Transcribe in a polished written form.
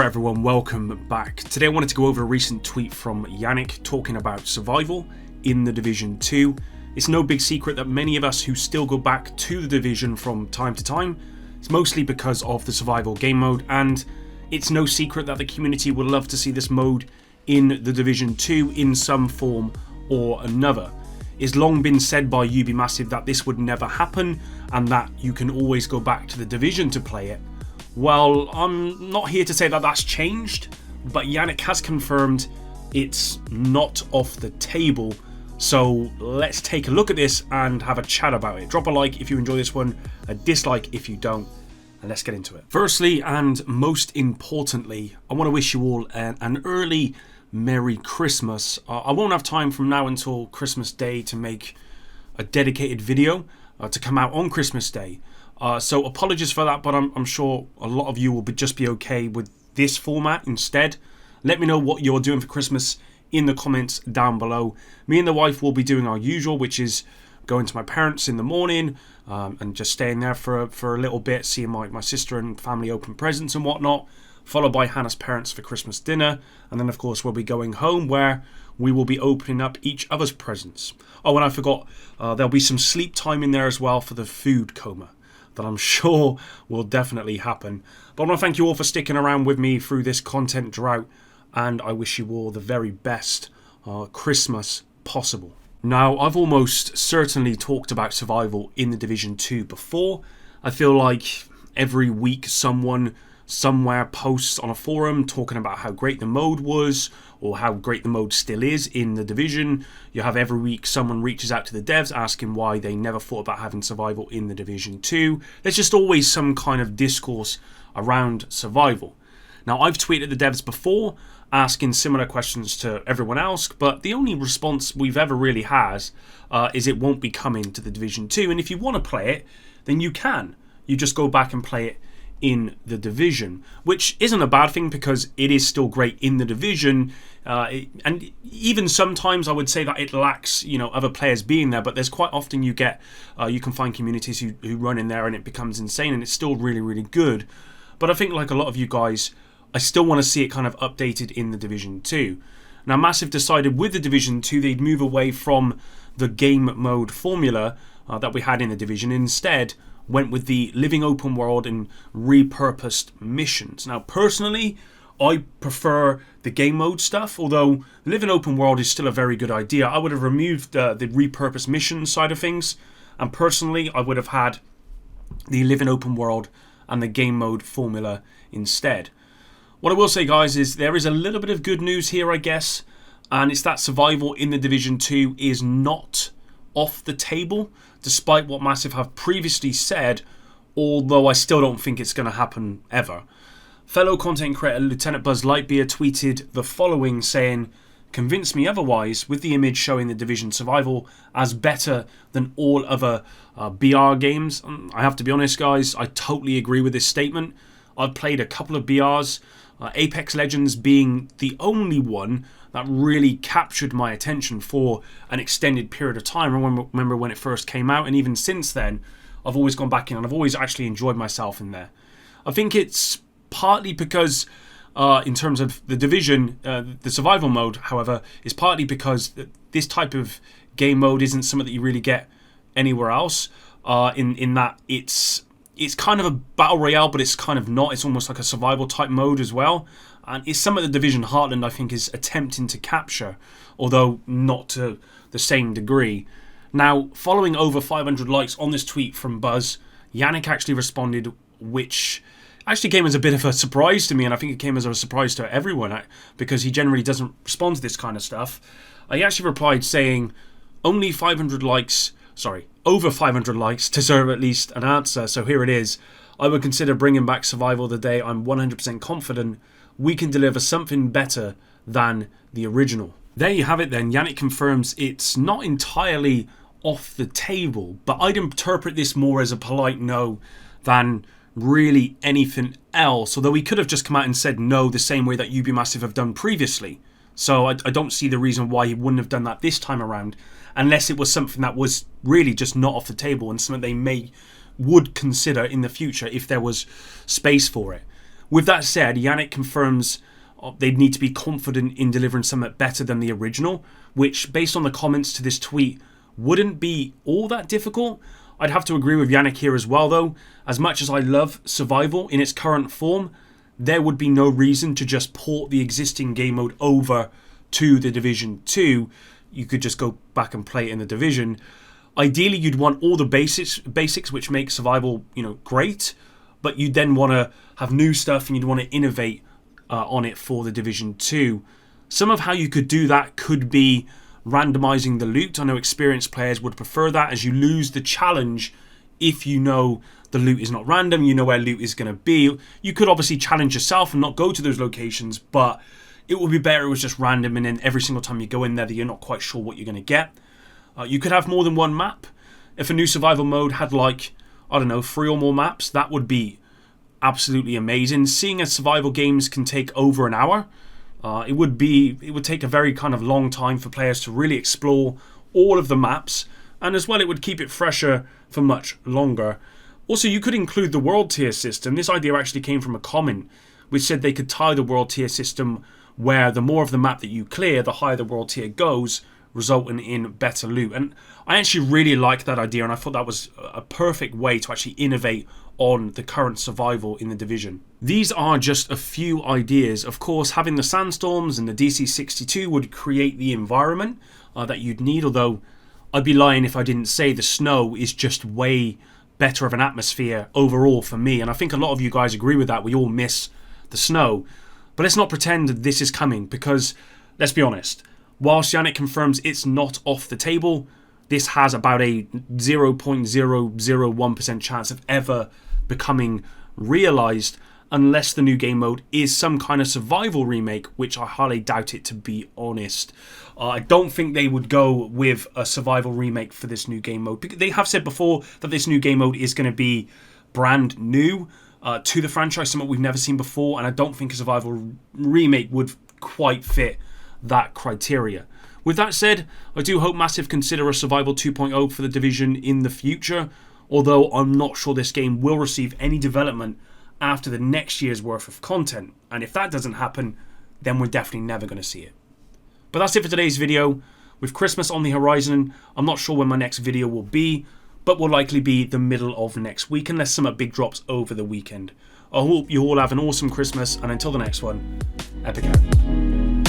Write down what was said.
Alright everyone, welcome back. Today I wanted to go over a recent tweet from Yannick talking about survival in The Division 2. It's no big secret that many of us who still go back to The Division from time to time, it's mostly because of the survival game mode, and it's no secret that the community would love to see this mode in The Division 2 in some form or another. It's long been said by Ubisoft that this would never happen and that you can always go back to The Division to play it. Well, I'm not here to say that that's changed, but Yannick has confirmed it's not off the table. So let's take a look at this and have a chat about it. Drop a like if you enjoy this one, a dislike if you don't, and let's get into it. Firstly, and most importantly, I want to wish you all an early Merry Christmas. I won't have time from now until Christmas Day to make a dedicated video to come out on Christmas Day. So apologies for that, but I'm sure a lot of you will just be okay with this format instead. Let me know what you're doing for Christmas in the comments down below. Me and the wife will be doing our usual, which is going to my parents in the morning and just staying there for a little bit, seeing my sister and family open presents and whatnot, followed by Hannah's parents for Christmas dinner, and then of course we'll be going home where we will be opening up each other's presents. Oh, and I forgot, there'll be some sleep time in there as well for the food coma that I'm sure will definitely happen. But I want to thank you all for sticking around with me through this content drought, and I wish you all the very best Christmas possible. Now, I've almost certainly talked about survival in The Division 2 before. I feel like every week someone somewhere posts on a forum talking about how great the mode was or how great the mode still is in The Division. You have every week someone reaches out to the devs asking why they never thought about having survival in The Division 2. There's just always some kind of discourse around survival. Now, I've tweeted the devs before asking similar questions to everyone else, but the only response we've ever really had is it won't be coming to The Division 2, and if you want to play it, then you can. You just go back and play it in The Division, which isn't a bad thing because it is still great in The Division, and even sometimes I would say that it lacks, other players being there, but there's quite often you can find communities who run in there and it becomes insane and it's still really, really good. But I think like a lot of you guys, I still want to see it kind of updated in The Division 2. Now, Massive decided with The Division 2 they'd move away from the game mode formula that we had in The Division, instead went with the living open world and repurposed missions. Now, personally, I prefer the game mode stuff, although living open world is still a very good idea. I would have removed the repurposed mission side of things, and personally, I would have had the living open world and the game mode formula instead. What I will say, guys, is there is a little bit of good news here, I guess, and it's that survival in The Division 2 is not off the table, despite what Massive have previously said, although I still don't think it's going to happen ever. Fellow content creator Lieutenant Buzz Lightbeer tweeted the following, saying, "Convince me otherwise with the image showing The Division survival as better than all other BR games." I have to be honest, guys, I totally agree with this statement. I've played a couple of BRs, Apex Legends being the only one that really captured my attention for an extended period of time. I remember when it first came out, and even since then, I've always gone back in and I've always actually enjoyed myself in there. I think it's partly because, in terms of The Division, the survival mode, however, is partly because this type of game mode isn't something that you really get anywhere else, in that it's kind of a battle royale, but it's kind of not. It's almost like a survival type mode as well. And it's something that The Division Heartland, I think, is attempting to capture, although not to the same degree. Now, following over 500 likes on this tweet from Buzz, Yannick actually responded, which actually came as a bit of a surprise to me, and I think it came as a surprise to everyone, because he generally doesn't respond to this kind of stuff. He actually replied saying, over 500 likes deserve at least an answer, so here it is. "I would consider bringing back survival the day I'm 100% confident we can deliver something better than the original." There you have it then. Yannick confirms it's not entirely off the table, but I'd interpret this more as a polite no than really anything else, although he could have just come out and said no the same way that Ubisoft have done previously. So I don't see the reason why he wouldn't have done that this time around, unless it was something that was really just not off the table and something they would consider in the future if there was space for it. With that said, Yannick confirms they'd need to be confident in delivering something better than the original, which, based on the comments to this tweet, wouldn't be all that difficult. I'd have to agree with Yannick here as well, though. As much as I love survival in its current form, there would be no reason to just port the existing game mode over to The Division 2. You could just go back and play it in The Division. Ideally, you'd want all the basics which make survival, great, but you'd then want to have new stuff and you'd want to innovate on it for The Division 2. Some of how you could do that could be randomizing the loot. I know experienced players would prefer that, as you lose the challenge if you know the loot is not random, you know where loot is going to be. You could obviously challenge yourself and not go to those locations, but it would be better if it was just random, and then every single time you go in there that you're not quite sure what you're going to get. You could have more than one map. If a new survival mode had 3 or more maps, that would be absolutely amazing. Seeing as survival games can take over an hour, it would take a very kind of long time for players to really explore all of the maps, and as well it would keep it fresher for much longer. Also, you could include the world tier system. This idea actually came from a comment which said they could tie the world tier system where the more of the map that you clear, the higher the world tier goes, resulting in better loot. And I actually really like that idea, and I thought that was a perfect way to actually innovate on the current survival in The Division. These are just a few ideas. Of course, having the sandstorms and the DC-62 would create the environment that you'd need, although I'd be lying if I didn't say the snow is just way better of an atmosphere overall for me, and I think a lot of you guys agree with that. We all miss the snow. But let's not pretend that this is coming, because let's be honest, whilst Yannick confirms it's not off the table, this has about a 0.001% chance of ever becoming realised, unless the new game mode is some kind of survival remake, which I highly doubt it, to be honest. I don't think they would go with a survival remake for this new game mode. They have said before that this new game mode is going to be brand new to the franchise, something we've never seen before, and I don't think a survival remake would quite fit that criteria. With that said, I do hope Massive consider a Survival 2.0 for The Division in the future, although I'm not sure this game will receive any development after the next year's worth of content, and if that doesn't happen, then we're definitely never going to see it. But that's it for today's video. With Christmas on the horizon, I'm not sure when my next video will be, but will likely be the middle of next week, unless some big drops over the weekend. I hope you all have an awesome Christmas, and until the next one, epic out.